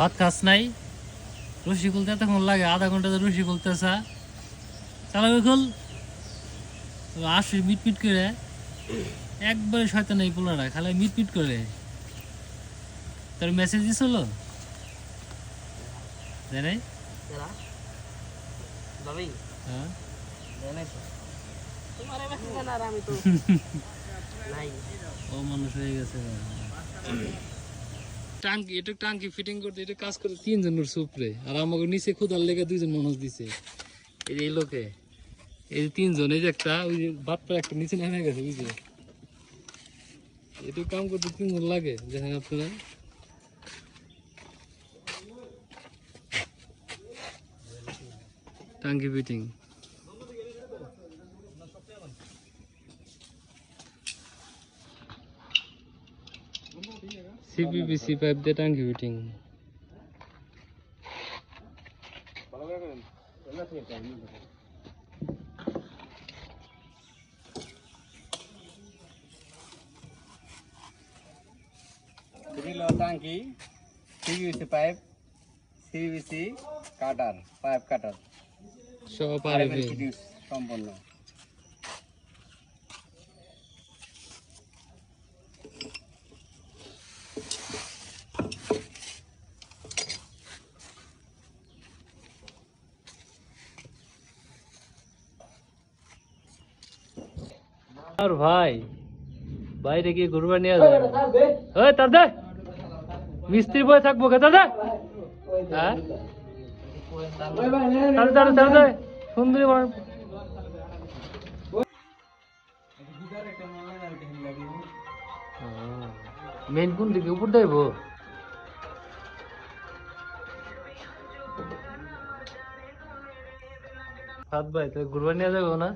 ভাত খাস নাই রশি খুলতে এতক্ষণ লাগে আধা ঘন্টা রশি খুলতেছা চালাবে খুল আসি মিট মিট করে একবারে শয়তান এই পোলাটা খালি মিট মিট করে তোর মেসেজ দিছিল জানাই হ্যাঁ ও মানুষ হয়ে গেছে টাঙ্কি এটা টাঙ্কি ফিটিং করতে এটা কাজ করে 3 জনের সুপরে আর আমাকে নিচে খোদার লেগে 2 জন মানুষ দিছে এই লোকে এই 3 জন এই যে একটা ওই যে বাটপা একটা নিচে নেমে গেছে বুঝলে এটা কাম করতে 3 জন লাগে দেখেন আপনারা টাঙ্কি ফিটিং সিপিপিসি পাইপ দিয়ে টাঙ্কি ফিটিং টাঙ্কি সিপিভিসি পাইপ সিপিভিসি কাটার পাইপ কাটার সব পারে সম্পূর্ণ আর ভাই বাইরে গিয়ে ঘুরবা নিয়ে যাবে ওই তার দে মিস্ত্রি বয়ে থাকবো কে তার দে হ্যাঁ তার দে সুন্দরী মেন কোন দিকে উপর দেব সাত ভাই তো ঘুরবা নিয়ে যাবো না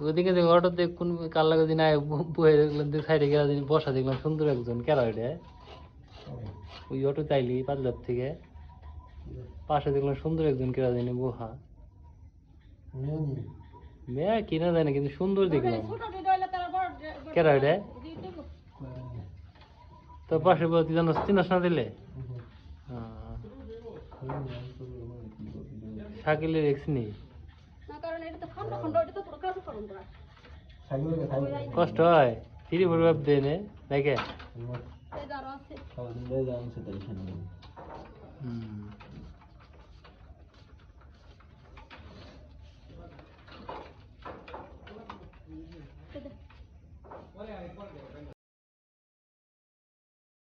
ওদিকে অটো দেখ কোন কাল লাগে দিন বয়ে দেখলাম সাইডে গেলা দিন বসা দেখলাম সুন্দর একজন কেরা ওইটা ওই অটো চাইলি পাঁচলার থেকে পাশে দেখলাম সুন্দর একজন কেরা দিন বহা মেয়া কিনা যায় না কিন্তু সুন্দর দেখলাম কেরা ওইটা তোর পাশে তুই জানোস চিনস না দিলে শাকিলের এক্স নেই কষ্ট হয় ফিরি ভরবাব দেয় নে দেখে